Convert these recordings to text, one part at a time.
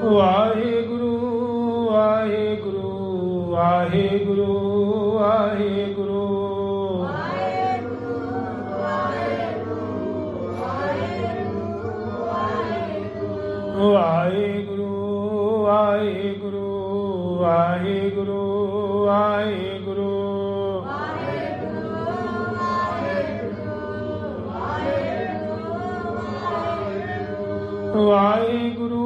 ਵਾਹਿਗੁਰੂ ਵਾਹਿਗੁਰੂ ਵਾਹਿਗੁਰੂ ਵਾਹਿਗੁਰੂ ਵਾਹਿਗੁਰੂ ਵਾਹਿਗੁਰੂ ਵਾਹਿਗੁਰੂ ਵਾਹਿਗੁਰੂ ਵਾਹਿਗੁਰੂ ਵਾਹਿਗੁਰੂ ਵਾਹਿਗੁਰੂ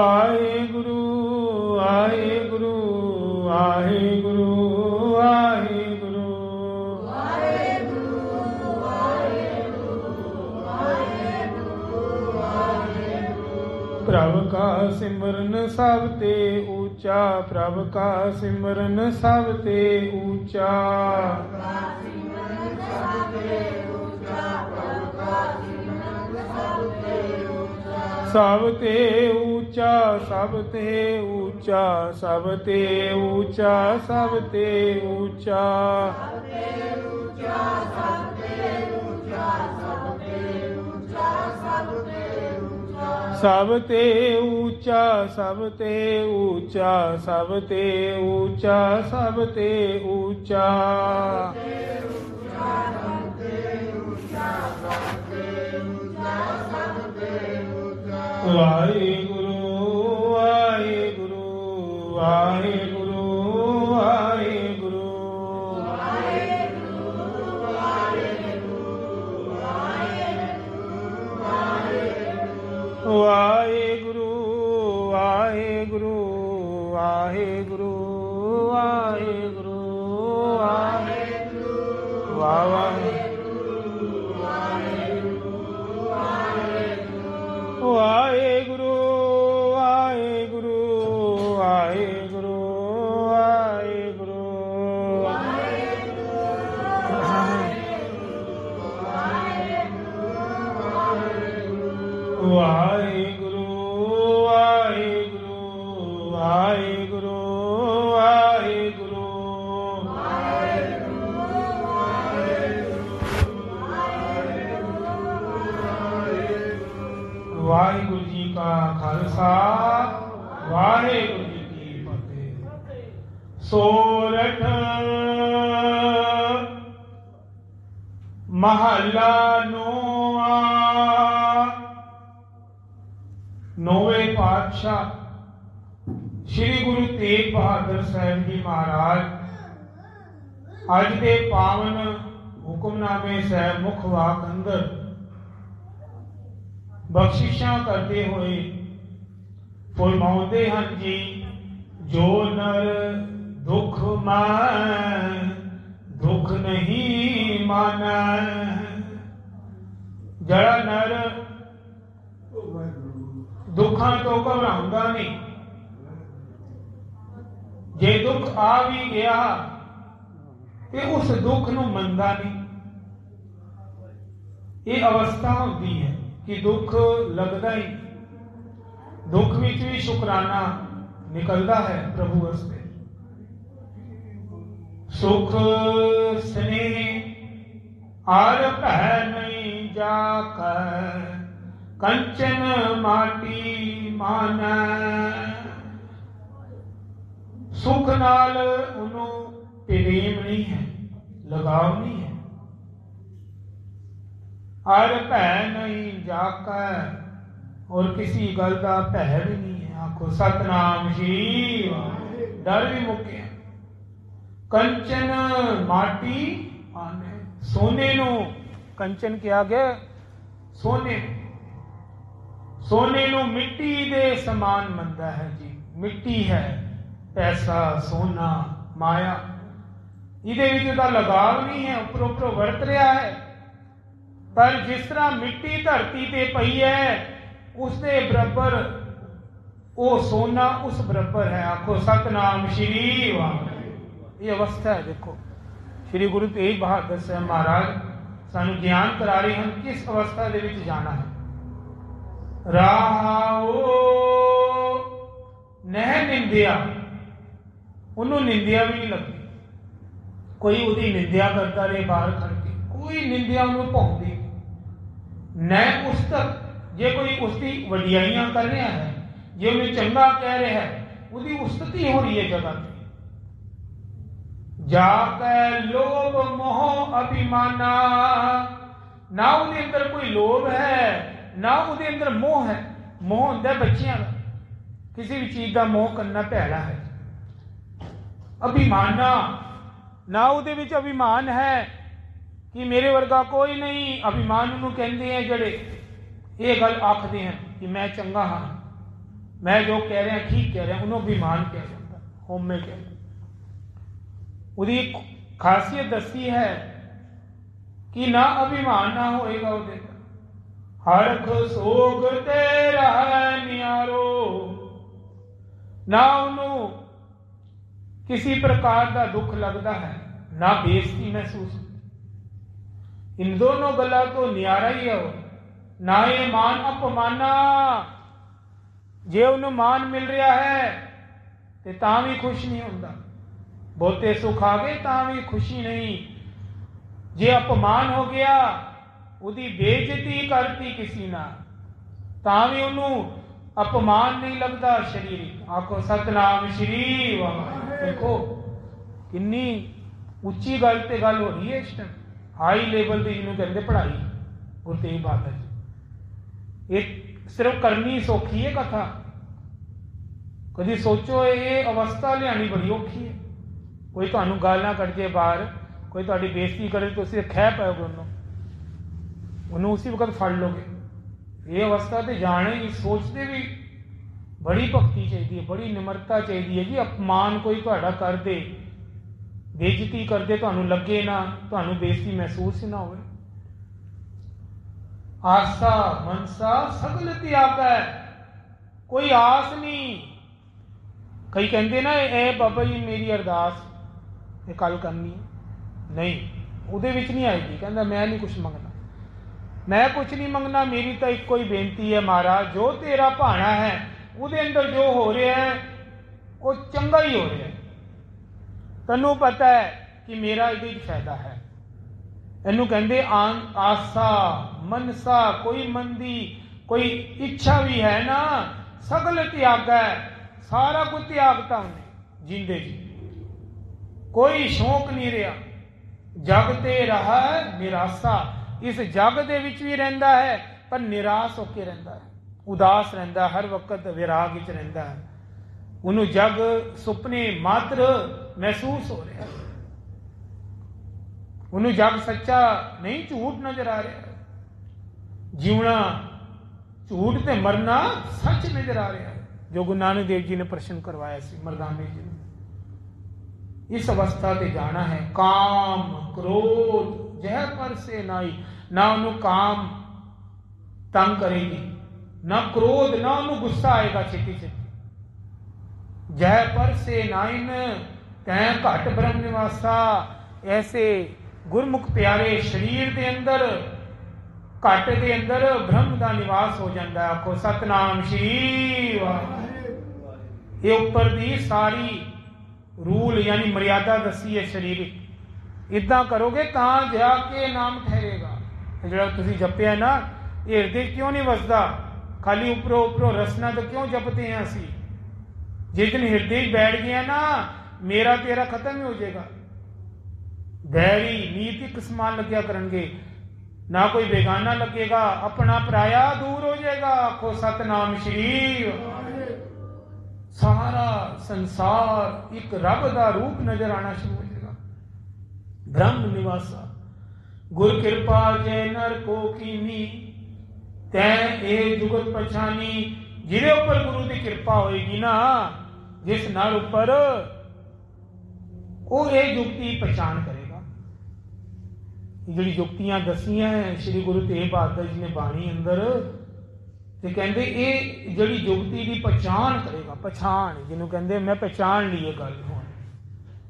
ਵਾਹਿਗੁਰੂ ਵਾਹਿਗੁਰੂ ਵਾਹਿਗੁਰੂ ਵਾਹਿਗੁਰੂ ਵਾਹਿਗੁਰੂ ਪ੍ਰਭ ਕਾ ਸਿਮਰਨ ਸਭ ਤੇ ਊਚਾ ਪ੍ਰਭ ਕਾ ਸਿਮਰਨ ਸਭ ਤੇ ਊਚਾ ਸਭ ਤੇ ਊਚਾ ਸਭ ਤੇ ਊਚਾ ਸਭ ਤੇ ਊਚਾ ਸਭ ਤੇ ਊਚਾ ਸਭ ਤੇ ਊਚਾ ਸਭ ਤੇ ਊਚਾ ਸਭ ਤੇ ਊਚਾ ਸਭ ਤੇ ਊਚਾ ਵਾਹਿਗੁਰੂ ਵਾਹਿਗੁਰੂ ਵਾਹਿਗੁਰੂ ਵਾਹਿਗੁਰੂ ਵਾਹਿਗੁਰੂ ਵਾਹਿਗੁਰੂ ਵਾਹਿਗੁਰੂ ਵਾਹਿਗੁਰੂ ਵਾਹਿਗੁਰੂ ਵਾਹਿਗੁਰੂ ਵਾਹਿਗੁਰੂ ਵਾਹਿਗੁਰੂ ਵਾਹਿਗੁਰੂ ਵਾਹਿਗੁਰੂ ਵਾਹਿਗੁਰੂ ਵਾਹਿਗੁਰੂ ਵਾਹਿਗੁਰੂ ਜੀ ਕਾ ਖਾਲਸਾ ਵਾਹਿਗੁਰੂ ਜੀ ਕੀ ਫਤਿਹ। ਸੋਰਠ ਮਹੱਲਾ ਨੌਵਾਂ। ਨੌਵੇਂ ਪਾਤਸ਼ਾਹ ਸ੍ਰੀ ਗੁਰੂ ਤੇਗ ਬਹਾਦਰ ਸਾਹਿਬ ਜੀ ਮਹਾਰਾਜ ਅੱਜ ਦੇ ਪਾਵਨ ਹੁਕਮਨਾਮੇ ਸਾਹਿਬ ਮੁੱਖ ਵਾਕ ਅੰਦਰ ਬਖਸ਼ਿਸ਼ਾਂ ਕਰਦੇ ਹੋਏ ਫਰਮਾਉਂਦੇ ਹਨ ਜੀ, ਜੋ ਨਰ ਦੁਖ ਮਾਨੈ ਦੁਖ ਨਹੀਂ ਮਾਨੈ। ਜਿਹੜਾ ਨਰ ਦੁੱਖਾਂ ਤੋਂ ਘਬਰਾਉਂਦਾ ਨਹੀਂ, ਜੇ ਦੁੱਖ ਆ ਵੀ ਗਿਆ ਤੇ ਉਸ ਦੁੱਖ ਨੂੰ ਮੰਨਦਾ ਨਹੀਂ। ਇਹ ਅਵਸਥਾ ਹੁੰਦੀ ਹੈ ਕਿ ਦੁੱਖ ਲੱਗਦਾ ਹੀ, ਦੁੱਖ ਵਿੱਚ ਵੀ ਸ਼ੁਕਰਾਨਾ ਨਿਕਲਦਾ ਹੈ ਪ੍ਰਭੂ ਵਾਸਤੇ। ਸੁਖ ਸਨੇਹ ਆਰ ਭੈ ਨਹੀਂ ਜਾਕੈ ਕੰਚਨ ਮਾਟੀ ਮਾਨੈ। ਸੁਖ ਨਾਲ ਉਹਨੂੰ ਪ੍ਰੇਮ ਨਹੀਂ ਹੈ, ਲਗਾਵ ਨਹੀਂ ਹੈ। ਅਰ ਭੈ ਨਹੀਂ ਜਾਕੈ, और किसी गल का भै भी नहीं है। आखो सतनाम श्री, डर भी मुक्या। कंचन माटी आने, सोने नो कंचन क्या गया, सोने सोने नो मिट्टी दे समान मनता है जी। मिट्टी है पैसा सोना माया, इहदे विच तां लगाव नहीं है, उपरों उपरों वरत रहा है। पर जिस तरह मिट्टी धरती ते पई है उसके बराबर वो सोना उस बराबर है। आखो सतनाम श्री वाहिगुरू। ये अवस्था है। देखो श्री गुरु तेग बहादुर साहब महाराज सानू ज्ञान करा रहे हैं किस अवस्था दे विच जाना है। ਰਾਹੋ ਨਹਿ ਨਿੰਦਿਆ, ਉਹਨੂੰ ਨਿੰਦਿਆ ਵੀ ਨਹੀਂ ਲੱਗਦੀ। ਕੋਈ ਉਹਦੀ ਨਿੰਦਿਆ ਕਰਦਾ ਰਹੇ ਬਾਹਰ ਖੜ ਕੇ, ਕੋਈ ਨਿੰਦਿਆ ਉਹਨੂੰ ਭਾਉਂਦੀ ਨਹਿ ਉਸਤਤ, ਜੇ ਕੋਈ ਉਸਦੀ ਵਡਿਆਈਆਂ ਕਰ ਰਿਹਾ ਹੈ, ਜੇ ਉਹਨੂੰ ਚੰਗਾ ਕਹਿ ਰਿਹਾ ਹੈ, ਉਹਦੀ ਉਸਤਤੀ ਹੋ ਰਹੀ ਹੈ ਜਗ੍ਹਾ ਤੇ। ਜਾ ਕੈ ਲੋਭ ਮੋਹ ਅਭਿਮਾਨਾ, ਨਾ ਉਹਦੇ ਅੰਦਰ ਕੋਈ ਲੋਭ ਹੈ, ਨਾ ਉਹਦੇ ਅੰਦਰ ਮੋਹ ਹੈ। ਮੋਹ ਹੁੰਦਾ ਬੱਚਿਆਂ ਦਾ, ਕਿਸੇ ਵੀ ਚੀਜ਼ ਦਾ ਮੋਹ ਕਰਨਾ ਭੈੜਾ ਹੈ। ਅਭਿਮਾਨਾ, ਨਾ ਉਹਦੇ ਵਿੱਚ ਅਭਿਮਾਨ ਹੈ ਕਿ ਮੇਰੇ ਵਰਗਾ ਕੋਈ ਨਹੀਂ। ਅਭਿਮਾਨ ਨੂੰ ਕਹਿੰਦੇ ਆ ਜਿਹੜੇ ਇਹ ਗੱਲ ਆਖਦੇ ਹਨ ਕਿ ਮੈਂ ਚੰਗਾ ਹਾਂ, ਮੈਂ ਜੋ ਕਹਿ ਰਿਹਾ ਠੀਕ ਕਹਿ ਰਿਹਾ, ਉਹਨੂੰ ਅਭਿਮਾਨ ਕਿਹਾ ਜਾਂਦਾ, ਹਉਮੈ ਕਹਿੰਦੇ। ਉਹਦੀ ਇੱਕ ਖਾਸੀਅਤ ਦੱਸੀ ਹੈ ਕਿ ਨਾ ਅਭਿਮਾਨ ਨਾ ਹੋਏਗਾ ਉਹਦੇ ਅੰਦਰ। ਹਰਖ ਸੋਗ ਤੇ ਰਹਿ ਨਿਆਰੋ, ਨਾ ਉਹਨੂੰ किसी प्रकार का दुख लगता है, ना बेइज्जती महसूस होती। इन दोनों गल्लां तो नियारा ही है। ना ये मान अपमाना, जे उन्हें मान मिल रहा है तो तां भी खुश नहीं होता, बहुते सुख आ गए तां भी खुशी नहीं। जे अपमान हो गया, उसकी बेइज्जती करती किसी ना, तां भी उन्होंने अपमान नहीं लगता शरीर। आखो सतनाम श्री वाहिगुरू। देखो किन्नी उच्ची गल ते गल हो रही है इस टाइम, हाई लेवल की जिन्होंने कहते पढ़ाई गुरु तेग बहादुर जी। ये सिर्फ करनी सौखी है कथा, कभी सोचो ये अवस्था लियानी बड़ी औखी है। कोई तुहानू गालां कढ़ जे बाहर, कोई तुहाडी बेइज्जती करे तो तुसीं खै पाओगे उन्होंने उसी वक्त फड़ लोगे। ये अवस्था तो जाने ही सोचते भी बड़ी भक्ति चाहिए, बड़ी निमरता चाहिए जी। अपमान कोई तुहाडा कर दे, बेइज्जती कर दे, तुहानू लगे ना, तुहानू बेइज्जती महसूस ही ना होवे। आसा मनसा सगल त्यागै, कोई आस नहीं। कई कहते ना ए बाबा जी मेरी अरदास ये कल करनी है, नहीं उहदे विच नहीं आएगी। कहता मैं नहीं कुछ मंगना, मैं कुछ नहीं मंगना, मेरी तो एक कोई बेनती है महाराज, जो तेरा भाना है ਉਹਦੇ ਅੰਦਰ जो हो रहा है वो चंगा ही हो रहा है। तैनू पता है कि मेरा ये फायदा है। इनू कहते आसा मनसा, कोई मंदी कोई इच्छा भी है ना, सगल त्याग है, सारा कुछ त्यागता उन्हें जींदे जी, कोई शौक नहीं रहा। जग ते रहा निराशा, इस जग दे विच भी रहिंदा है पर निराश होके रहिंदा है, उदास रहता, हर वक्त विराग विच रहता है। उन्होंने जग सुपने मात्र महसूस हो रहा है, उन्होंने जग सच्चा नहीं झूठ नजर आ रहा। जीवना झूठ ते मरना सच नजर आ रहा है, जो गुरु नानक देव जी ने प्रश्न करवाया सी मरदाने जी ने। इस अवस्था ते जाना है। काम क्रोध जह पर से नाई, ना उन्होंने काम तंग करेगी, ना क्रोध, ना उन्होंने गुस्सा आएगा छेती छेती। जय पर से नाइन तैं घट ब्रह्म निवासा, ऐसे गुरमुख प्यारे शरीर के अंदर घट के अंदर ब्रह्म का निवास हो जाता है। आखो सतनाम श्री वाहिगुरू। ये उपर दी सारी रूल यानी मर्यादा दसी है शरीरिक। इदा करोगे तां जाके नाम ठहरेगा। जो तुसीं जपिया ना, ये हृदय क्यों नहीं वसदा, खाली उपरों उपरों रसना तो क्यों जपते हैं असी। जिस दिन हृदय बैठ गया ना, मेरा तेरा खत्म ही हो जाएगा। बैरी नीतिक समान लग्या करनगे, ना कोई बेगाना लगेगा, अपना पराया दूर हो जाएगा। आखो सतनाम श्री। सारा संसार एक रब का रूप नजर आना शुरू हो जाएगा। ब्रह्म निवासा गुर कृपा जय नर को कीनी, तैं ए जुगत पछानी। जिहदे उपर गुरु की कृपा होएगी ना, जिस नर उपर, वो ये जुगती पहचान करेगा। जिहड़ी जुगतियां दसियां है श्री गुरु तेग बहादुर जी ने बाणी अंदर, ते कहंदे ये जिहड़ी जुगती की पहचान करेगा, पहचान जिन्हों कहंदे मैं पहचान ली गल, हुण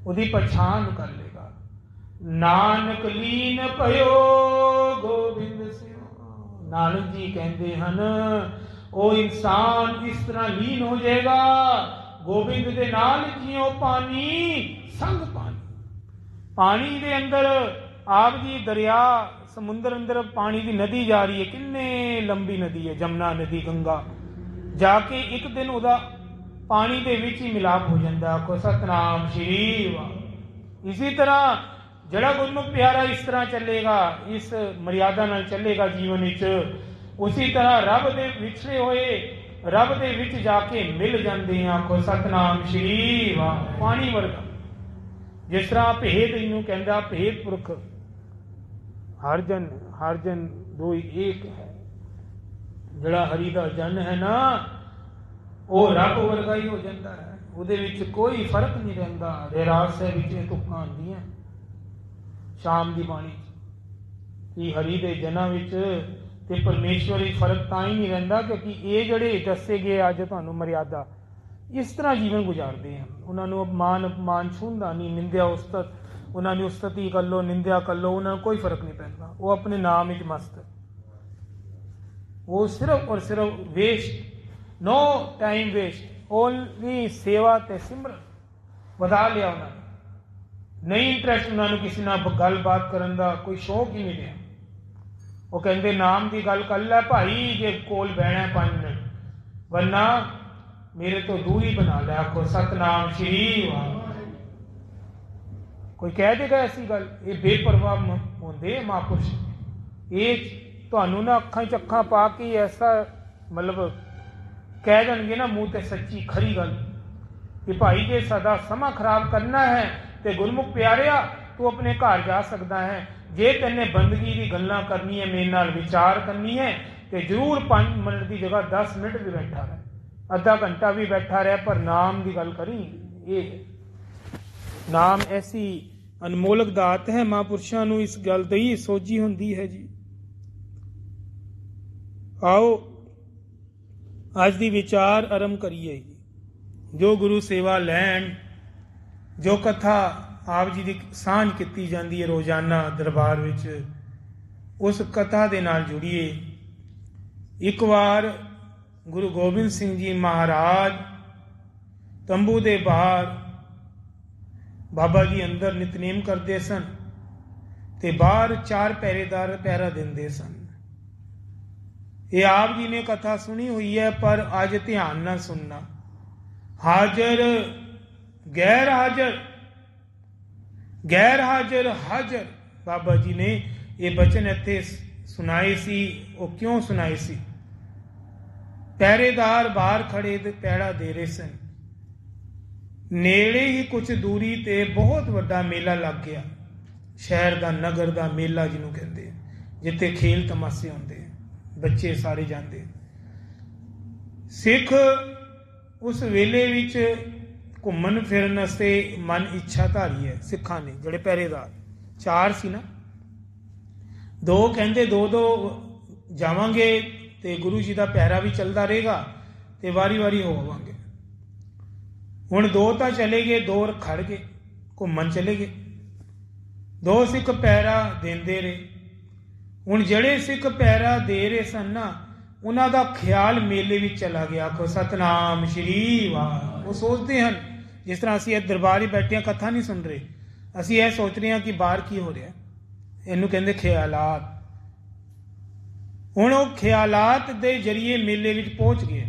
उहदी पहचान कर लेगा। नानक लीन पयो गोबिंद सिंह। नानक जी कहते हैं ਉਹ ਇਨਸਾਨ ਇਸ ਤਰ੍ਹਾਂ ਲੀਨ ਹੋ ਜਾਏਗਾ, ਗੋਬਿੰਦ ਦੇ ਨਾਲ ਜਿਉ ਪਾਣੀ ਸੰਗ ਪਾਣੀ। ਪਾਣੀ ਦੇ ਅੰਦਰ ਆਪ ਜੀ ਦਰਿਆ ਸਮੁੰਦਰ ਅੰਦਰ ਪਾਣੀ ਦੀ ਨਦੀ ਜਾ ਰਹੀ ਹੈ, ਕਿੰਨੇ ਲੰਬੀ ਨਦੀ ਹੈ, ਜਮਨਾ ਨਦੀ, ਗੰਗਾ। ਜਾ ਕੇ ਇੱਕ ਦਿਨ ਉਹਦਾ ਪਾਣੀ ਦੇ ਵਿੱਚ ਹੀ ਮਿਲਾਪ ਹੋ ਜਾਂਦਾ। ਆਖੋ ਸਤਨਾਮ ਸ਼੍ਰੀ ਵਾਹਿਗੁਰੂ। ਇਸੇ ਤਰ੍ਹਾਂ ਜਿਹੜਾ ਗੁਰਮੁਖ ਪਿਆਰਾ ਇਸ ਤਰ੍ਹਾਂ ਚੱਲੇਗਾ, ਇਸ ਮਰਿਆਦਾ ਨਾਲ ਚੱਲੇਗਾ ਜੀਵਨ ਵਿੱਚ, ਉਸੇ ਤਰ੍ਹਾਂ ਰੱਬ ਦੇ ਵਿਛੜੇ ਹੋਏ ਰੱਬ ਦੇ ਵਿੱਚ ਜਾ ਕੇ ਮਿਲ ਜਾਂਦੇ ਆ। ਆਖੋ ਸਤਨਾਮ ਸ਼੍ਰੀ ਵਾਹਿਗੁਰੂ। ਪਾਣੀ ਵਰਗਾ, ਜਿਸ ਤਰ੍ਹਾਂ ਭੇਦ ਇਹਨੂੰ ਕਹਿੰਦਾ, ਭੇਦ ਪੁਰਖ, ਹਰ ਜਨ ਦੋਈ ਏਕ ਹੈ। ਜਿਹੜਾ ਹਰੀ ਦਾ ਜਨ ਹੈ ਨਾ, ਉਹ ਰੱਬ ਵਰਗਾ ਹੀ ਹੋ ਜਾਂਦਾ ਹੈ, ਉਹਦੇ ਵਿੱਚ ਕੋਈ ਫਰਕ ਨਹੀਂ ਰਹਿੰਦਾ। ਰਹਿਰਾਸ ਸਾਹਿਬ ਵਿੱਚ ਇਹ ਤੁਕਾਂ ਆਉਂਦੀਆਂ ਸ਼ਾਮ ਦੀ ਬਾਣੀ ਕਿ ਹਰੀ ਦੇ ਜਨਾਂ ਵਿੱਚ ਤੇ ਪਰਮੇਸ਼ਵਰ ਵਿੱਚ ਫਰਕ ਤਾਂ ਹੀ ਨਹੀਂ ਰਹਿੰਦਾ ਕਿਉਂਕਿ ਇਹ ਜਿਹੜੇ ਦੱਸੇ ਗਏ ਅੱਜ ਤੁਹਾਨੂੰ ਮਰਿਆਦਾ, ਇਸ ਤਰ੍ਹਾਂ ਜੀਵਨ ਗੁਜ਼ਾਰਦੇ ਹਨ। ਉਹਨਾਂ ਨੂੰ ਅਪਮਾਨ ਛੂੰਹਦਾ ਨਹੀਂ, ਨਿੰਦਿਆ ਉਸਤਤ, ਉਹਨਾਂ ਦੀ ਉਸਤਤੀ ਕਰ ਲਓ, ਨਿੰਦਿਆ ਕਰ ਲਓ, ਉਹਨਾਂ ਨੂੰ ਕੋਈ ਫਰਕ ਨਹੀਂ ਪੈਂਦਾ। ਉਹ ਆਪਣੇ ਨਾਮ ਵਿੱਚ ਮਸਤ ਹੈ। ਉਹ ਸਿਰਫ ਔਰ ਸਿਰਫ waste, no time waste, only ਸੇਵਾ ਤੇ ਸਿਮਰਨ ਵਧਾ ਲਿਆ ਉਹਨਾਂ ਨੇ। ਨਹੀਂ ਇੰਟਰਸਟ ਉਹਨਾਂ ਨੂੰ ਕਿਸੇ ਨਾਲ ਗੱਲਬਾਤ ਕਰਨ ਦਾ, ਕੋਈ ਸ਼ੌਕ ਹੀ ਨਹੀਂ ਰਿਹਾ। ਉਹ ਕਹਿੰਦੇ ਨਾਮ ਦੀ ਗੱਲ ਕਰ ਲੈ ਭਾਈ ਜੇ ਕੋਲ ਬਹਿਣਾ 5 ਮਿੰਟ, ਵਰਨਾ ਮੇਰੇ ਤੋਂ ਦੂਰੀ ਬਣਾ ਲੈ। ਆਖੋ ਸਤਨਾਮ ਸ਼੍ਰੀ ਵਾਹਿਗੁਰੂ। ਕੋਈ ਕਹਿ ਦੇਗਾ ਐਸੀ ਗੱਲ? ਇਹ ਬੇਪਰਵਾਹ ਹੁੰਦੇ ਮਹਾਂਪੁਰਸ਼। ਇਹ ਤੁਹਾਨੂੰ ਨਾ ਅੱਖਾਂ 'ਚ ਅੱਖਾਂ ਪਾ ਕੇ ਐਸਾ ਮਤਲਬ ਕਹਿ ਦੇਣਗੇ ਨਾ ਮੂੰਹ ਤੇ ਸੱਚੀ ਖਰੀ ਗੱਲ ਕਿ ਭਾਈ ਜੇ ਸਾਡਾ ਸਮਾਂ ਖਰਾਬ ਕਰਨਾ ਹੈ ਤੇ ਗੁਰਮੁਖ ਪਿਆਰਿਆ ਤੂੰ ਆਪਣੇ ਘਰ ਜਾ ਸਕਦਾ ਹੈ। ਜੇ ਤੈਨੇ ਬੰਦਗੀ ਦੀ ਗੱਲਾਂ ਕਰਨੀ ਹੈ, ਮੇਰੇ ਨਾਲ ਵਿਚਾਰ ਕਰਨੀ ਹੈ, ਤੇ ਜ਼ਰੂਰ 5 ਮਿੰਟ ਦੀ ਜਗ੍ਹਾ 10 ਮਿੰਟ ਵੀ ਬੈਠਾ ਰਹਿ, ਅੱਧਾ ਘੰਟਾ ਵੀ ਬੈਠਾ ਰਹਿ, ਪਰ ਨਾਮ ਦੀ ਗੱਲ ਕਰੀ। ਇਹ ਨਾਮ ਐਸੀ ਅਨਮੋਲਕ ਦਾਤ ਹੈ, ਮਹਾਂਪੁਰਸ਼ਾਂ ਨੂੰ ਇਸ ਗੱਲ ਦੀ ਸੋਝੀ ਹੁੰਦੀ ਹੈ ਜੀ। ਆਓ ਅੱਜ ਦੀ ਵਿਚਾਰ ਆਰੰਭ ਕਰੀਏ। ਜੋ ਗੁਰੂ ਸੇਵਾ ਲੈਣ, ਜੋ ਕਥਾ ਆਪ ਜੀ ਦੀ ਸਾਂਝ ਕੀਤੀ ਜਾਂਦੀ ਹੈ ਰੋਜ਼ਾਨਾ ਦਰਬਾਰ ਵਿੱਚ, ਉਸ ਕਥਾ ਦੇ ਨਾਲ ਜੁੜੀਏ। ਇੱਕ ਵਾਰ ਗੁਰੂ ਗੋਬਿੰਦ ਸਿੰਘ ਜੀ ਮਹਾਰਾਜ ਤੰਬੂ ਦੇ ਬਾਹਰ ਬਾਬਾ ਜੀ ਅੰਦਰ ਨਿਤਨੇਮ ਕਰਦੇ ਸਨ ਤੇ ਬਾਹਰ 4 ਪਹਿਰੇਦਾਰ ਪਹਿਰਾ ਦਿੰਦੇ ਸਨ। ਇਹ ਆਪ ਜੀ ਨੇ ਕਥਾ ਸੁਣੀ ਹੋਈ ਹੈ, ਪਰ ਅੱਜ ਧਿਆਨ ਨਾਲ ਸੁਣਨਾ। ਹਾਜ਼ਰ ਗੈਰ ਹਾਜ਼ਰ, ਗੈਰ ਹਾਜ਼ਰ ਹਾਜ਼ਰ, ਬਾਬਾ ਜੀ ਨੇ ਇਹ ਬਚਨ ਇੱਥੇ ਸੁਣਾਏ ਸੀ। ਉਹ ਕਿਉਂ ਸੁਣਾਏ ਸੀ? ਪਹਿਰੇਦਾਰ ਬਾਹਰ ਖੜੇ ਤੇ ਪਹਿਰਾ ਦੇ ਰਹੇ ਸਨ। ਨੇੜੇ ਹੀ ਕੁਝ ਦੂਰੀ ਤੇ ਬਹੁਤ ਵੱਡਾ ਮੇਲਾ ਲੱਗ ਗਿਆ, ਸ਼ਹਿਰ ਦਾ, ਨਗਰ ਦਾ ਮੇਲਾ ਜਿਹਨੂੰ ਕਹਿੰਦੇ, ਜਿੱਥੇ ਖੇਲ ਤਮਾਸ਼ੇ ਹੁੰਦੇ, ਬੱਚੇ ਸਾਰੇ ਜਾਂਦੇ। ਸਿੱਖ ਉਸ ਵੇਲੇ ਵਿੱਚ ਘੁੰਮਣ ਫਿਰਨ ਵਾਸਤੇ ਮਨ ਇੱਛਾ ਧਾਰੀ ਹੈ ਸਿੱਖਾਂ ਨੇ। ਜਿਹੜੇ ਪਹਿਰੇਦਾਰ 4 ਸੀ ਨਾ, 2 ਕਹਿੰਦੇ 2 ਜਾਵਾਂਗੇ ਤੇ ਗੁਰੂ ਜੀ ਦਾ ਪਹਿਰਾ ਵੀ ਚੱਲਦਾ ਰਹੇਗਾ ਤੇ ਵਾਰੀ-ਵਾਰੀ ਹੋਵਾਂਗੇ। ਹੁਣ 2 ਤਾਂ ਚਲੇ ਗਏ, 2 ਖੜ ਗਏ, ਘੁੰਮਣ ਚਲੇ ਗਏ। 2 ਸਿੱਖ ਪਹਿਰਾ ਦਿੰਦੇ ਰਹੇ। ਹੁਣ ਜਿਹੜੇ ਸਿੱਖ ਪਹਿਰਾ ਦੇ ਰਹੇ ਸਨ ਨਾ, ਉਹਨਾਂ ਦਾ ਖਿਆਲ ਮੇਲੇ ਵਿੱਚ ਚਲਾ ਗਿਆ। ਆਖੋ ਸਤਨਾਮ ਸ਼੍ਰੀ ਵਾਹਿਗੁਰੂ। ਉਹ ਸੋਚਦੇ ਹਨ, ਜਿਸ ਤਰ੍ਹਾਂ ਅਸੀਂ ਇਹ ਦਰਬਾਰ ਹੀ ਬੈਠੇ ਹਾਂ, ਕਥਾ ਨਹੀਂ ਸੁਣ ਰਹੇ, ਅਸੀਂ ਇਹ ਸੋਚ ਰਹੇ ਹਾਂ ਕਿ ਬਾਹਰ ਕੀ ਹੋ ਰਿਹਾ। ਇਹਨੂੰ ਕਹਿੰਦੇ ਖਿਆਲਾਤ। ਹੁਣ ਉਹ ਖਿਆਲਾਤ ਦੇ ਜਰੀਏ ਮੇਲੇ ਵਿੱਚ ਪਹੁੰਚ ਗਏ।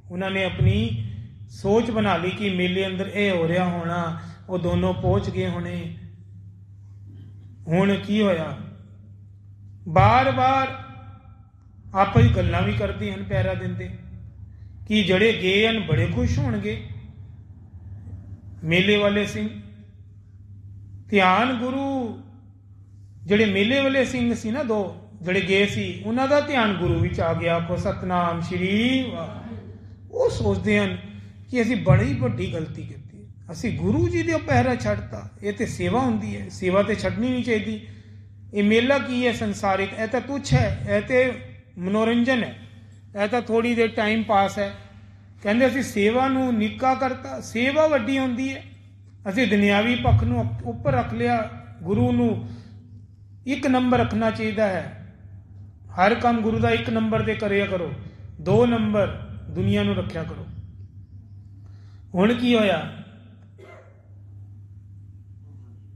ਉਹਨਾਂ ਨੇ ਆਪਣੀ ਸੋਚ ਬਣਾ ਲਈ ਕਿ ਮੇਲੇ ਅੰਦਰ ਇਹ ਹੋ ਰਿਹਾ ਹੋਣਾ। ਉਹ ਦੋਨੋਂ ਪਹੁੰਚ ਗਏ ਹੋਣੇ। ਹੁਣ ਕੀ ਹੋਇਆ? ਬਾਰ-ਬਾਰ ਆਪਸ ਵਿੱਚ ਗੱਲਾਂ ਵੀ ਕਰਦੇ ਹਨ ਪਹਿਰਾ ਦਿੰਦੇ ਕਿ ਜਿਹੜੇ ਗਏ ਹਨ ਬੜੇ ਖੁਸ਼ ਹੋਣਗੇ ਮੇਲੇ ਵਾਲੇ ਸਿੰਘ। ਧਿਆਨ ਗੁਰੂ ਜਿਹੜੇ ਮੇਲੇ ਵਾਲੇ ਸਿੰਘ ਸੀ ਨਾ, 2 ਜਿਹੜੇ ਗਏ ਸੀ, ਉਹਨਾਂ ਦਾ ਧਿਆਨ ਗੁਰੂ ਵਿੱਚ ਆ ਗਿਆ। ਆਖੋ ਸਤਨਾਮ ਸ਼੍ਰੀ ਵਾਹਿਗੁਰੂ। ਉਹ ਸੋਚਦੇ ਹਨ ਕਿ ਅਸੀਂ ਬੜੀ ਵੱਡੀ ਗਲਤੀ ਕੀਤੀ, ਅਸੀਂ ਗੁਰੂ ਜੀ ਦੇ ਪਹਿਰਾ ਛੱਡਤਾ। ਇਹ ਤੇ ਸੇਵਾ ਹੁੰਦੀ ਹੈ, ਸੇਵਾ ਤੇ ਛੱਡਣੀ ਨਹੀਂ ਚਾਹੀਦੀ। ਇਹ ਮੇਲਾ ਕੀ ਹੈ ਸੰਸਾਰਿਕ? ਇਹ ਤਾਂ ਤੁੱਛ ਹੈ, ਇਹ ਤੇ ਮਨੋਰੰਜਨ ਹੈ, ਇਹ ਤਾਂ ਥੋੜੀ ਦੇਰ ਟਾਈਮ ਪਾਸ ਹੈ। ਕਹਿੰਦੇ ਅਸੀਂ ਸੇਵਾ ਨੂੰ ਨਿੱਕਾ ਕਰਤਾ। ਸੇਵਾ ਵੱਡੀ ਹੁੰਦੀ ਹੈ। ਅਸੀਂ ਦੁਨਿਆਵੀ ਪੱਖ ਨੂੰ ਉੱਪਰ ਰੱਖ ਲਿਆ। ਗੁਰੂ ਨੂੰ 1 ਨੰਬਰ ਰੱਖਣਾ ਚਾਹੀਦਾ ਹੈ। ਹਰ ਕੰਮ ਗੁਰੂ ਦਾ 1 ਨੰਬਰ ਤੇ ਕਰਿਆ ਕਰੋ। 2 ਨੰਬਰ ਦੁਨੀਆ ਨੂੰ ਰੱਖਿਆ ਕਰੋ। ਹੁਣ ਕੀ ਹੋਇਆ,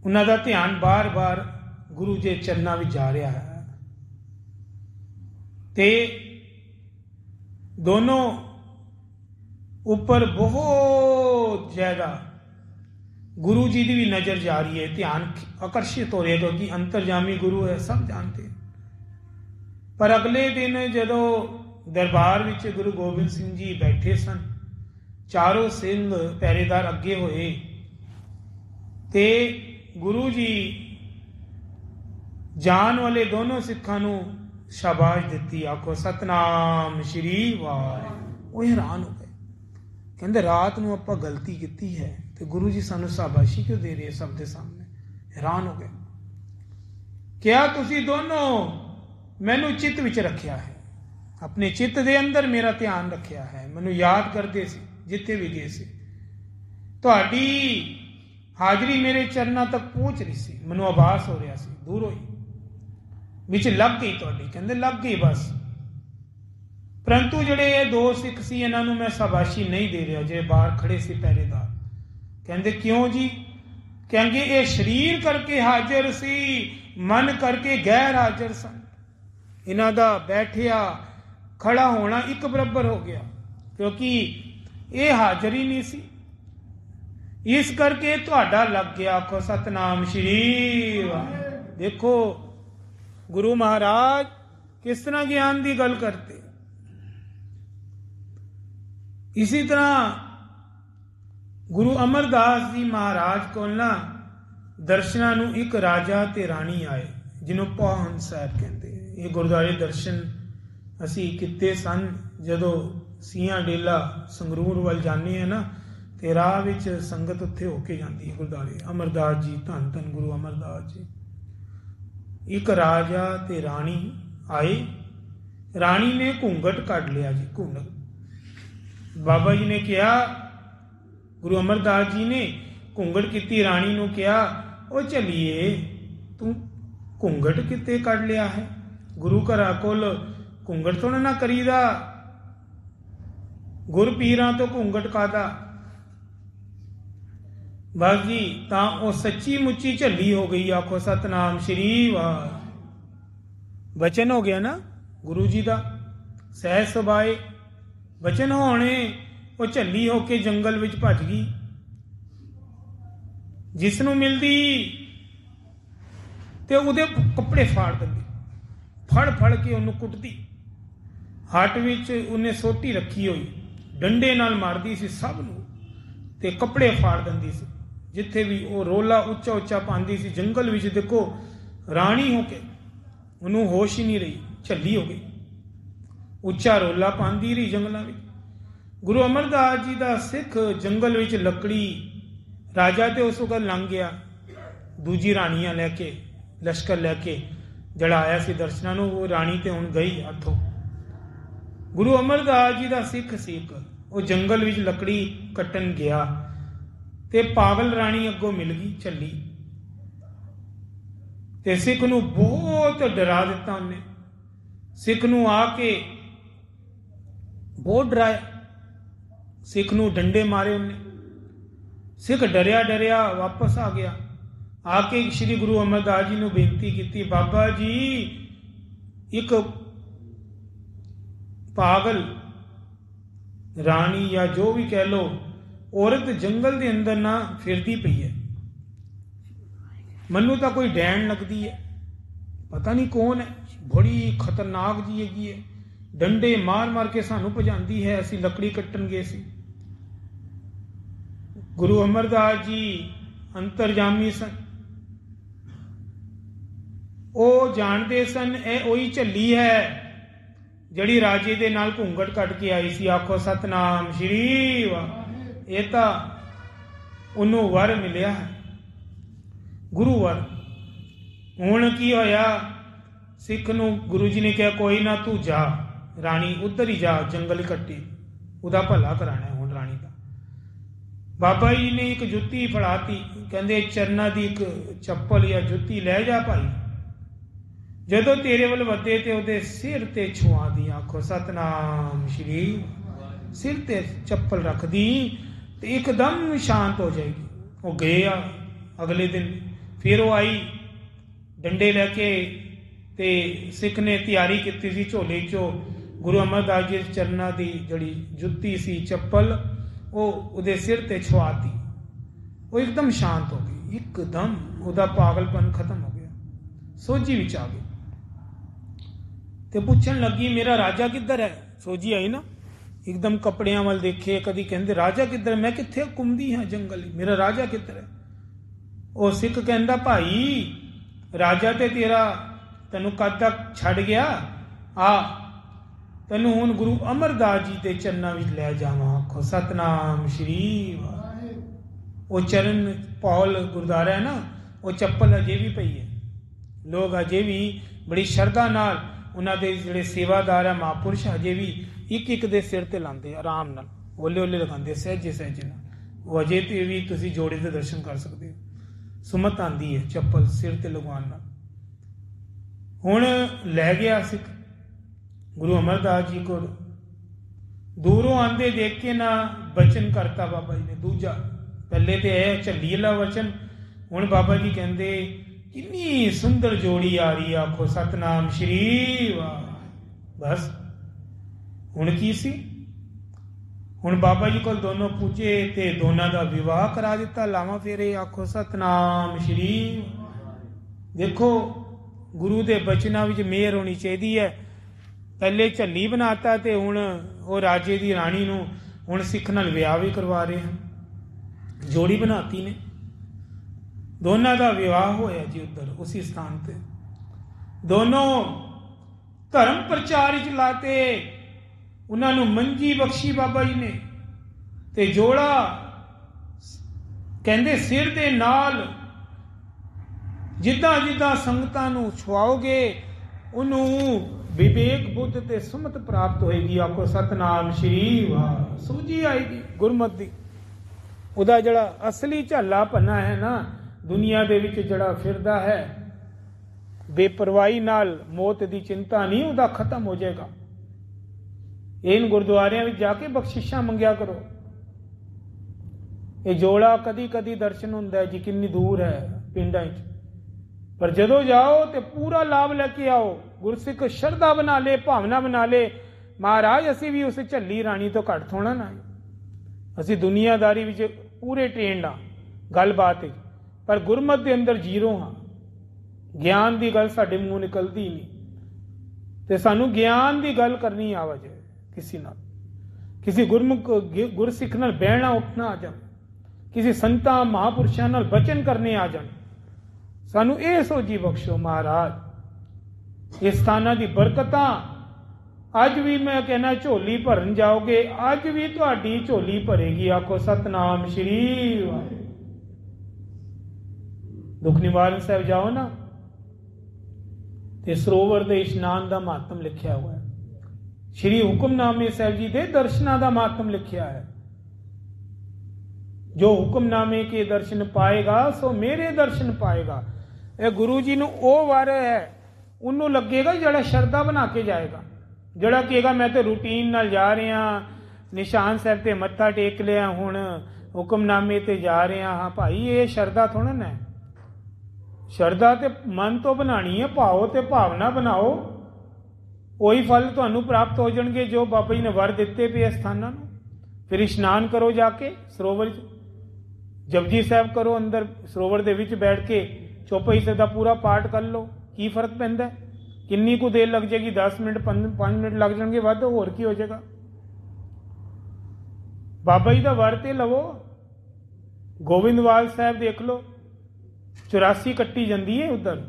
ਉਹਨਾਂ ਦਾ ਧਿਆਨ ਬਾਰ-ਬਾਰ ਗੁਰੂ ਦੇ ਚਰਨਾਂ ਵਿੱਚ ਜਾ ਰਿਹਾ ਹੈ ਤੇ ਦੋਨੋਂ ਉੱਪਰ ਬਹੁਤ ਜ਼ਿਆਦਾ गुरु जी की भी नजर जा रही है, ध्यान आकर्षित हो रहा है क्योंकि अंतर्जामी गुरु है, सब जानते हैं। पर अगले दिन जदों दरबार विच गुरु गोबिंद सिंह जी बैठे सन, चारों सिंह पहरेदार अगे होए ते गुरु जी जान वाले दोनों सिखां नूं शाबाश दिती, आखो सतनाम श्री वाहिगुरू। वो हैरान हो गए, कहते रात नूं आपां गलती की है तो गुरु जी सानू शाबाशी क्यों दे रहे हैं सब के सामने। हैरान हो गए, क्या तुसी दोनों मैनू चित्त विच रखिया है, अपने चित्त दे अंदर मेरा ध्यान रखिया है, मैनू याद करते सी जिथे भी गए सी, तुहाडी हाजरी मेरे चरणों तक पहुंच रही सी, मैनू आभास हो रहा सी, दूर होई विच लग गई तुहाडी, कहंदे लग गई बस। परंतु जिहड़े ये 2 सिख सी इन्हां नूं मैं शाबाशी नहीं दे रहा, जे बाहर खड़े सी पहरेदार। कहंदे क्यों जी, कहेंगे ये शरीर करके हाजिर सी, मन करके गैर हाजिर सन, इन्हां दा बैठिया खड़ा होना एक बराबर हो गया, क्योंकि ये हाजिर ही नहीं सी, इस करके तुहाडा लग गया। आखो सतनाम श्री वाहिगुरू। देखो गुरु महाराज किस तरह ज्ञान की गल करते। इसी तरह गुरु अमरदास जी महाराज को ना दर्शनां नूं एक राजा ते राणी आए, जिन्हों पाहुन साहब कहते हैं। ये गुरुद्वारे दर्शन असी किते सन, जदों सियां डेला संगरूर वाल जाने हैं ना, ते राह विच संगत उत्थे होके जाती है गुरुद्वारे। अमरदास जी, धन धन गुरु अमरदास जी। एक राजा ते राणी आए, राणी ने घूंघट कढ़ लिया जी, घूंघट। बाबा जी ने कहा, गुरु अमरदास जी ने घूंघट की, राणी नूं कहा, ओ चलिए तू घूंघट किते कढ़ लिया है, गुरु घरा कोल घूंघट थोड़ा ना करीदा, गुर पीरां तो घूंघट कादा। बस जी तां वो सच्ची मुच्ची झली हो गई। आखो सतनाम श्री वाहिगुरू। बचन हो गया ना गुरु जी का, सहज सुभाए बचन होने, वो झली होके जंगल विच भज गई। जिसनों मिलती ते उहदे कपड़े फाड़ दिंदी, फड़ फड़ के उन्होंने कुटती। हट विच उन्हें सोटी रखी हुई, डंडे नाल मारदी सी सब नूं ते कपड़े फाड़ दिंदी सी। जिथे भी वो रोला उच्चा उच्चा पांदी सी। जंगल विच देखो राणी होके उन्होंने होश ही नहीं रही, झली हो गई, उच्चा रोला पांदी रही जंगलों में। गुरु अमरदास जी का सिख जंगल विच लकड़ी, राजा तो उस वक्त लंघ गया, दूजी राणियां लैके लश्कर लैके जड़ा आया सी दर्शनां नूं, वो राणी तो हुण गई हथों। गुरु अमरदास जी का सिख सीख वो जंगल विच लकड़ी कट्टन गया ते पागल राणी अगों मिल गई झली, ते सिख नूं बहुत डरा दिता उन्हें। सिख नूं आके बहुत डराया, सिख नूं डंडे मारे उन्हें। सिख डरिया डरिया वापस आ गया, आके श्री गुरु अमरदास जी नूं बेनती की, बाबा जी एक पागल राणी या जो भी कह लो औरत जंगल के अंदर ना फिरती पई है, मनु तो कोई डैन लगती है, पता नहीं कौन है, बड़ी खतरनाक जी है, डंडे मार मार के सानू भजांदी है, असी लकड़ी कट्टन गए सी। गुरु अमरदास जी अंतरजामी सन, वो जानते सन ए ओही झली है जड़ी राजे दे नाल घूंघट कट के आई सी। आखो सतनाम श्री वाहिगुरू। ये तो उन्होंने वर मिलिया है, गुरु वर। हुण की होया, सिख नूं गुरु जी ने कहा कोई ना तू जा, राणी उधर ही जा, जंगल कट्टी, उदा भला कराना है हुण राणी का। बाबा जी ने एक जुत्ती फड़ाती, कहंदे चरना दी एक चप्पल या जुत्ती लै जा भाई। ਜਦੋਂ ਤੇਰੇ ਵੱਲ ਵੱਧੇ ਤੇ ਉਹਦੇ ਸਿਰ ਤੇ ਛੁਆ ਦੀ, ਆਖੋ ਸਤਨਾਮ ਸ਼੍ਰੀ। ਸਿਰ ਤੇ ਚੱਪਲ ਰੱਖਦੀ ਤੇ ਇੱਕਦਮ ਸ਼ਾਂਤ ਹੋ ਜਾਏਗੀ। ਉਹ ਗਏ ਆ ਅਗਲੇ ਦਿਨ, ਫਿਰ ਉਹ ਆਈ ਡੰਡੇ ਲੈ ਕੇ, ਤੇ ਸਿੱਖ ਨੇ ਤਿਆਰੀ ਕੀਤੀ ਸੀ ਝੋਲੇ ਚੋਂ ਗੁਰੂ ਅਮਰਦਾਸ ਜੀ ਦੇ ਚਰਨਾਂ ਦੀ ਜਿਹੜੀ ਜੁੱਤੀ ਸੀ, ਚੱਪਲ, ਉਹ ਉਹਦੇ ਸਿਰ ਤੇ ਛੁਆਤੀ। ਉਹ ਇੱਕਦਮ ਸ਼ਾਂਤ ਹੋ ਗਈ, ਇੱਕਦਮ ਉਹਦਾ ਪਾਗਲਪਨ ਖਤਮ ਹੋ ਗਿਆ, ਸੋਝੀ ਵਿੱਚ ਆ ਗਈ। ਤੇ ਪੁੱਛਣ ਲੱਗੀ ਮੇਰਾ ਰਾਜਾ ਕਿੱਧਰ ਹੈ? ਸੋਝੀ ਆਈ ਨਾ, ਇੱਕਦਮ ਕੱਪੜਿਆਂ ਵੱਲ ਦੇਖੇ, ਕਦੀ ਕਹਿੰਦੇ ਰਾਜਾ ਕਿੱਧਰ? ਮੈਂ ਕਿੱਥੇ ਘੁੰਮਦੀ ਹਾਂ ਜੰਗਲ, ਮੇਰਾ ਰਾਜਾ ਕਿੱਧਰ ਹੈ? ਉਹ ਸਿੱਖ ਕਹਿੰਦਾ ਭਾਈ ਰਾਜਾ ਤੇ ਤੇਰਾ ਤੈਨੂੰ ਕਦ ਤੱਕ ਛੱਡ ਗਿਆ, ਆ ਤੈਨੂੰ ਹੁਣ ਗੁਰੂ ਅਮਰਦਾਸ ਜੀ ਦੇ ਚਰਨਾਂ ਵਿੱਚ ਲੈ ਜਾਵਾਂ। ਆਖੋ ਸਤਨਾਮ ਸ਼੍ਰੀ। ਉਹ ਚਰਨ ਪੌਲ ਗੁਰਦੁਆਰਾ ਹੈ ਨਾ, ਉਹ ਚੱਪਲ ਅਜੇ ਵੀ ਪਈ ਹੈ। ਲੋਕ ਅਜੇ ਵੀ ਬੜੀ ਸ਼ਰਧਾ ਨਾਲ ਉਹਨਾਂ ਦੇ ਜਿਹੜੇ ਸੇਵਾਦਾਰ ਹੈ ਮਹਾਂਪੁਰਸ਼ ਅਜੇ ਵੀ ਇੱਕ ਇੱਕ ਦੇ ਸਿਰ ਤੇ ਲਾਉਂਦੇ, ਆਰਾਮ ਨਾਲ ਓਲੇ ਓਲੇ ਲਗਾਉਂਦੇ, ਸਹਿਜੇ ਸਹਿਜੇ ਨਾਲ। ਉਹ ਅਜੇ ਤੇ ਵੀ ਤੁਸੀਂ ਜੋੜੇ ਦੇ ਦਰਸ਼ਨ ਕਰ ਸਕਦੇ ਹੋ। ਸੁਮਤ ਆਉਂਦੀ ਹੈ ਚੱਪਲ ਸਿਰ ਤੇ ਲਗਵਾਉਣ ਨਾਲ। ਹੁਣ ਲੈ ਗਿਆ ਸਿੱਖ ਗੁਰੂ ਅਮਰਦਾਸ ਜੀ ਕੋਲ, ਦੂਰੋਂ ਆਂਦੇ ਦੇਖ ਕੇ ਨਾ ਬਚਨ ਕਰਤਾ ਬਾਬਾ ਜੀ ਨੇ ਦੂਜਾ। ਪਹਿਲੇ ਤੇ ਇਹ ਝੱਲੀ ਵਾਲਾ ਵਚਨ, ਹੁਣ ਬਾਬਾ ਜੀ ਕਹਿੰਦੇ ਕਿੰਨੀ ਸੁੰਦਰ ਜੋੜੀ ਆ ਰਹੀ, ਆਖੋ ਸਤਨਾਮ ਸ਼੍ਰੀ ਵਾਹ। ਬਸ ਹੁਣ ਕੀ ਸੀ, ਹੁਣ ਬਾਬਾ ਜੀ ਕੋਲ ਦੋਨੋਂ ਪੁੱਜੇ ਤੇ ਦੋਨਾਂ ਦਾ ਵਿਵਾਹ ਕਰਾ ਦਿੱਤਾ, ਲਾਵਾਂ ਫੇਰੇ, ਆਖੋ ਸਤਨਾਮ ਸ਼੍ਰੀ। ਦੇਖੋ ਗੁਰੂ ਦੇ ਬਚਨਾਂ ਵਿੱਚ ਮਿਹਰ ਹੋਣੀ ਚਾਹੀਦੀ ਹੈ। ਪਹਿਲੇ ਝੱਲੀ ਬਣਾਤਾ ਤੇ ਹੁਣ ਉਹ ਰਾਜੇ ਦੀ ਰਾਣੀ ਨੂੰ ਹੁਣ ਸਿੱਖ ਨਾਲ ਵਿਆਹ ਵੀ ਕਰਵਾ ਰਹੇ ਹਨ, ਜੋੜੀ ਬਣਾਤੀ ਨੇ। ਦੋਨਾਂ ਦਾ ਵਿਵਾਹ ਹੋਇਆ ਜੀ ਉੱਧਰ ਉਸੇ ਸਥਾਨ ਤੇ। ਦੋਨੋਂ ਧਰਮ ਪ੍ਰਚਾਰ ਵਿੱਚ ਲਾਤੇ, ਉਹਨਾਂ ਨੂੰ ਮੰਜੀ ਬਖਸ਼ੀ ਬਾਬਾ ਜੀ ਨੇ। ਤੇ ਜੋੜਾ ਕਹਿੰਦੇ ਸਿਰ ਦੇ ਨਾਲ ਜਿੱਦਾਂ ਜਿੱਦਾਂ ਸੰਗਤਾਂ ਨੂੰ ਛੁਆਓਗੇ ਉਹਨੂੰ ਵਿਵੇਕ ਬੁੱਧ ਤੇ ਸੁਮਤ ਪ੍ਰਾਪਤ ਹੋਏਗੀ। ਆਖੋ ਸਤਨਾਮ ਸ਼੍ਰੀ ਵਾਹ। ਸੂਝੀ ਆਏਗੀ ਗੁਰਮਤਿ ਦੀ। ਉਹਦਾ ਜਿਹੜਾ ਅਸਲੀ ਝੱਲਾ ਪੰਨਾ ਹੈ ਨਾ ਦੁਨੀਆ ਦੇ ਵਿੱਚ ਜਿਹੜਾ ਫਿਰਦਾ ਹੈ ਬੇਪਰਵਾਹੀ ਨਾਲ, ਮੌਤ ਦੀ ਚਿੰਤਾ ਨਹੀਂ, ਉਹਦਾ ਖਤਮ ਹੋ ਜਾਏਗਾ। ਇਹਨ ਗੁਰਦੁਆਰਿਆਂ ਵਿੱਚ ਜਾ ਕੇ ਬਖਸ਼ਿਸ਼ਾਂ ਮੰਗਿਆ ਕਰੋ। ਇਹ ਜੋੜਾ ਕਦੀ ਕਦੀ ਦਰਸ਼ਨ ਹੁੰਦਾ ਜੀ, ਕਿੰਨੀ ਦੂਰ ਹੈ ਪਿੰਡਾਂ 'ਚ, ਪਰ ਜਦੋਂ ਜਾਓ ਤੇ ਪੂਰਾ ਲਾਭ ਲੈ ਕੇ ਆਓ। ਗੁਰਸਿੱਖ ਸ਼ਰਧਾ ਬਣਾ ਲੇ, ਭਾਵਨਾ ਬਣਾ ਲੇ, ਮਹਾਰਾਜ ਅਸੀਂ ਵੀ ਉਸ ਝੱਲੀ ਰਾਣੀ ਤੋਂ ਘੱਟ ਥੋੜਾ ਨਾ। ਅਸੀਂ ਦੁਨੀਆਦਾਰੀ ਵਿੱਚ ਪੂਰੇ ਟ੍ਰੇਨਡ ਹਾਂ ਗੱਲਬਾਤ ਵਿੱਚ, ਪਰ ਗੁਰਮਤਿ ਦੇ ਅੰਦਰ ਜ਼ੀਰੋ ਹਾਂ। ਗਿਆਨ ਦੀ ਗੱਲ ਸਾਡੇ ਮੂੰਹ ਨਿਕਲਦੀ ਨਹੀਂ, ਤੇ ਸਾਨੂੰ ਗਿਆਨ ਦੀ ਗੱਲ ਕਰਨੀ ਆਵਾਜ਼ ਹੈ ਕਿਸੇ ਨਾਲ, ਕਿਸੇ ਗੁਰਸਿੱਖ ਨਾਲ ਬਹਿਣਾ ਉੱਠਣਾ ਆ ਜਾਣ, ਕਿਸੇ ਸੰਤਾਂ ਮਹਾਂਪੁਰਸ਼ਾਂ ਨਾਲ ਬਚਨ ਕਰਨੇ ਆ ਜਾਣ। ਸਾਨੂੰ ਇਹ ਸੋਝੀ ਬਖਸ਼ੋ ਮਹਾਰਾਜ। ਇਸ ਸਥਾਨਾਂ ਦੀ ਬਰਕਤਾਂ ਅੱਜ ਵੀ ਮੈਂ ਕਹਿੰਦਾ ਝੋਲੀ ਭਰਨ ਜਾਓਗੇ, ਅੱਜ ਵੀ ਤੁਹਾਡੀ ਝੋਲੀ ਭਰੇਗੀ। ਆਖੋ ਸਤਨਾਮ ਸ਼੍ਰੀ ਵਾਹਿਗੁਰੂ। ਦੁੱਖ ਨਿਵਾਰਨ ਸਾਹਿਬ ਜਾਓ ਨਾ ਤੇ ਸਰੋਵਰ ਦੇ ਇਸ਼ਨਾਨ ਦਾ ਮਹੱਤਮ ਲਿਖਿਆ ਹੋਇਆ ਹੈ। ਸ਼੍ਰੀ ਹੁਕਮਨਾਮੇ ਸਾਹਿਬ ਜੀ ਦੇ ਦਰਸ਼ਨਾਂ ਦਾ ਮਹੱਤਮ ਲਿਖਿਆ ਹੈ। ਜੋ ਹੁਕਮਨਾਮੇ ਕੇ ਦਰਸ਼ਨ ਪਾਏਗਾ ਸੋ ਮੇਰੇ ਦਰਸ਼ਨ ਪਾਏਗਾ। ਇਹ ਗੁਰੂ ਜੀ ਨੂੰ ਉਹ ਵਾਰ ਹੈ, ਉਹਨੂੰ ਲੱਗੇਗਾ ਜਿਹੜਾ ਸ਼ਰਧਾ ਬਣਾ ਕੇ ਜਾਏਗਾ। ਜਿਹੜਾ ਕਹੇਗਾ ਮੈਂ ਤੇ ਰੂਟੀਨ ਨਾਲ ਜਾ ਰਿਹਾ, ਨਿਸ਼ਾਨ ਸਾਹਿਬ ਤੇ ਮੱਥਾ ਟੇਕ ਲਿਆ, ਹੁਣ ਹੁਕਮਨਾਮੇ ਤੇ ਜਾ ਰਿਹਾ ਹਾਂ, ਭਾਈ ਇਹ ਸ਼ਰਧਾ ਥੋੜਾ ਨਾ ਹੈ। ਸ਼ਰਧਾ ਤੇ ਮਨ ਤੋਂ ਬਣਾਣੀ ਹੈ, ਭਾਵ ਤੇ ਭਾਵਨਾ ਬਣਾਓ, ਉਹੀ ਫਲ ਤੁਹਾਨੂੰ ਪ੍ਰਾਪਤ ਹੋ ਜਾਣਗੇ ਜੋ ਬਾਬਾ ਜੀ ਨੇ ਵਰ ਦਿੱਤੇ ਪਏ ਸਥਾਨਾਂ ਨੂੰ। ਫਿਰ ਇਸ਼ਨਾਨ ਕਰੋ ਜਾ ਕੇ ਸਰੋਵਰ 'ਚ, ਜਪਜੀ ਸਾਹਿਬ ਕਰੋ ਅੰਦਰ ਸਰੋਵਰ ਦੇ ਵਿੱਚ ਬੈਠ ਕੇ, ਚੌਪਈ ਸਾਹਿਬ ਦਾ ਪੂਰਾ ਪਾਠ ਕਰ ਲਓ। ਕੀ ਫਰਕ ਪੈਂਦਾ? ਕਿੰਨੀ ਕੁ ਦੇਰ ਲੱਗ ਜਾਏਗੀ? 10 ਮਿੰਟ 5 ਮਿੰਟ ਲੱਗ ਜਾਣਗੇ ਵੱਧ, ਹੋਰ ਕੀ ਹੋ ਜਾਏਗਾ। ਬਾਬਾ ਜੀ ਦਾ ਵਰ ਤੇ ਲਵੋ। ਗੋਬਿੰਦਵਾਲ ਸਾਹਿਬ ਦੇਖ ਲਓ, 84 ਕੱਟੀ ਜਾਂਦੀ ਹੈ ਉੱਧਰ।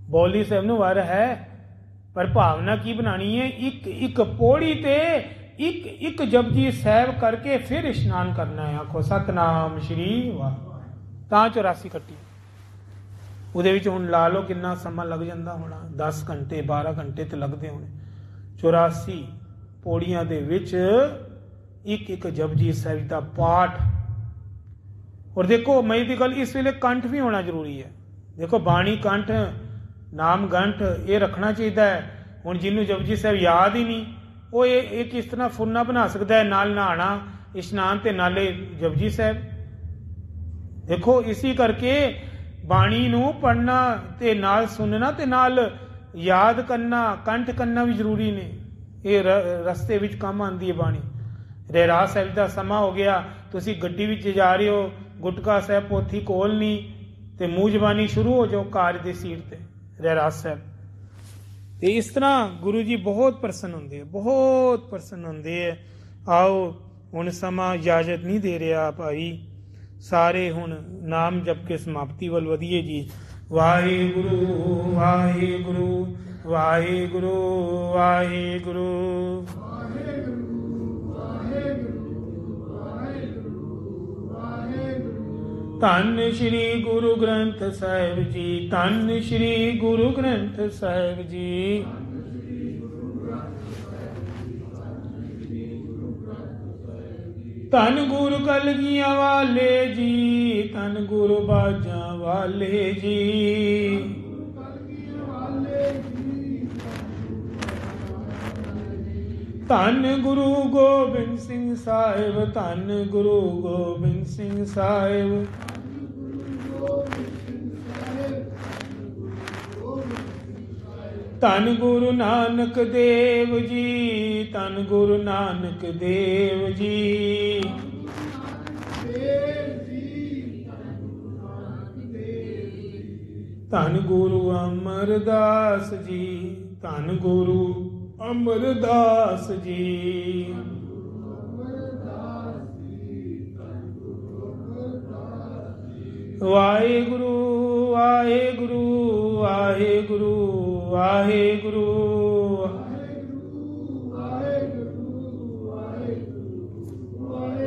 ਬੌਲੀ ਸਾਹਿਬ ਨੂੰ ਵਰ ਹੈ, ਪਰ ਭਾਵਨਾ ਕੀ ਬਣਾਣੀ ਹੈ? ਇੱਕ ਇੱਕ ਪੌੜੀ ਤੇ ਇੱਕ ਇੱਕ ਜਪਜੀ ਸਾਹਿਬ ਕਰਕੇ ਫਿਰ ਇਸ਼ਨਾਨ ਕਰਨਾ ਹੈ। ਆਖੋ ਸਤਨਾਮ ਸ਼੍ਰੀ ਵਾਹ। ਤਾਂ 84 ਕੱਟੀ। ਉਹਦੇ ਵਿੱਚ ਹੁਣ ਲਾ ਲਓ ਕਿੰਨਾ ਸਮਾਂ ਲੱਗ ਜਾਂਦਾ ਹੋਣਾ, 10 ਘੰਟੇ 12 ਘੰਟੇ ਤੇ ਲੱਗਦੇ ਹੋਣੇ। 84 ਪੌੜੀਆਂ ਦੇ ਵਿੱਚ ਇੱਕ ਇੱਕ ਜਪਜੀ ਸਾਹਿਬ ਦਾ ਪਾਠ। ਔਰ ਦੇਖੋ ਮੈਂ ਦੀ ਗੱਲ, ਇਸ ਵੇਲੇ ਕੰਠ ਵੀ ਹੋਣਾ ਜ਼ਰੂਰੀ ਹੈ। ਦੇਖੋ ਬਾਣੀ ਕੰਠ ਨਾਮ ਗੰਠ ਇਹ ਰੱਖਣਾ ਚਾਹੀਦਾ ਹੈ। ਹੁਣ ਜਿਹਨੂੰ ਜਪਜੀ ਸਾਹਿਬ ਯਾਦ ਹੀ ਨਹੀਂ, ਉਹ ਇਹ ਕਿਸ ਤਰ੍ਹਾਂ ਫੁਰਨਾ ਬਣਾ ਸਕਦਾ ਹੈ? ਨਾਲ ਨਹਾਣਾ, ਇਸ਼ਨਾਨ ਤੇ ਨਾਲੇ ਜਪਜੀ ਸਾਹਿਬ। ਦੇਖੋ ਇਸੀ ਕਰਕੇ ਬਾਣੀ ਨੂੰ ਪੜ੍ਹਨਾ ਤੇ ਨਾਲ ਸੁਣਨਾ ਤੇ ਨਾਲ ਯਾਦ ਕਰਨਾ, ਕੰਠ ਕਰਨਾ ਵੀ ਜ਼ਰੂਰੀ ਨੇ। ਇਹ ਰਸਤੇ ਵਿੱਚ ਕੰਮ ਆਉਂਦੀ ਹੈ ਬਾਣੀ। ਰਹਿਰਾਸ ਸਾਹਿਬ ਦਾ ਸਮਾਂ ਹੋ ਗਿਆ, ਤੁਸੀਂ ਗੱਡੀ ਵਿੱਚ ਜਾ ਰਹੇ ਹੋ, ਗੁਟਕਾ ਸਾਹਿਬ ਪੋਥੀ ਕੋਲ ਨਹੀਂ ਤੇ ਮੂੰਹ ਜ਼ਬਾਨੀ ਸ਼ੁਰੂ ਹੋ ਜਾਓ ਕਾਰ ਦੀ ਸੀਟ ਤੇ ਰਹਿਰਾਸ ਸਾਹਿਬ। ਤੇ ਇਸ ਤਰ੍ਹਾਂ ਗੁਰੂ ਜੀ ਬਹੁਤ ਪ੍ਰਸੰਨ ਹੁੰਦੇ ਆ, ਬਹੁਤ ਪ੍ਰਸੰਨ ਹੁੰਦੇ ਆ। ਆਓ ਹੁਣ ਸਮਾਂ ਇਜਾਜ਼ਤ ਨਹੀਂ ਦੇ ਰਿਹਾ ਭਾਈ, ਸਾਰੇ ਹੁਣ ਨਾਮ ਜਪ ਕੇ ਸਮਾਪਤੀ ਵੱਲ ਵਧੀਏ ਜੀ। ਵਾਹਿਗੁਰੂ ਵਾਹਿਗੁਰੂ ਵਾਹਿਗੁਰੂ ਵਾਹਿਗੁਰੂ। ਧੰਨ ਸ਼੍ਰੀ ਗੁਰੂ ਗ੍ਰੰਥ ਸਾਹਿਬ ਜੀ, ਧੰਨ ਸ਼੍ਰੀ ਗੁਰੂ ਗ੍ਰੰਥ ਸਾਹਿਬ ਜੀ। ਧੰਨ ਗੁਰੂ ਕਲਗੀਆਂ ਵਾਲੇ ਜੀ, ਧੰਨ ਗੁਰੂ ਬਾਜਾਂ ਵਾਲੇ ਜੀ। ਧੰਨ ਗੁਰੂ ਗੋਬਿੰਦ ਸਿੰਘ ਸਾਹਿਬ, ਧੰਨ ਗੁਰੂ ਗੋਬਿੰਦ ਸਿੰਘ ਸਾਹਿਬ। ਧੰਨ ਗੁਰੂ ਨਾਨਕ ਦੇਵ ਜੀ, ਧੰਨ ਗੁਰੂ ਨਾਨਕ ਦੇਵ ਜੀ। ਧੰਨ ਗੁਰੂ ਅਮਰਦਾਸ ਜੀ, ਧੰਨ ਗੁਰੂ ਅਮਰਦਾਸ ਜੀ। ਵਾਹਿਗੁਰੂ ਵਾਹਿਗੁਰੂ ਵਾਹਿਗੁਰੂ ਵਾਹਿਗੁਰੂ।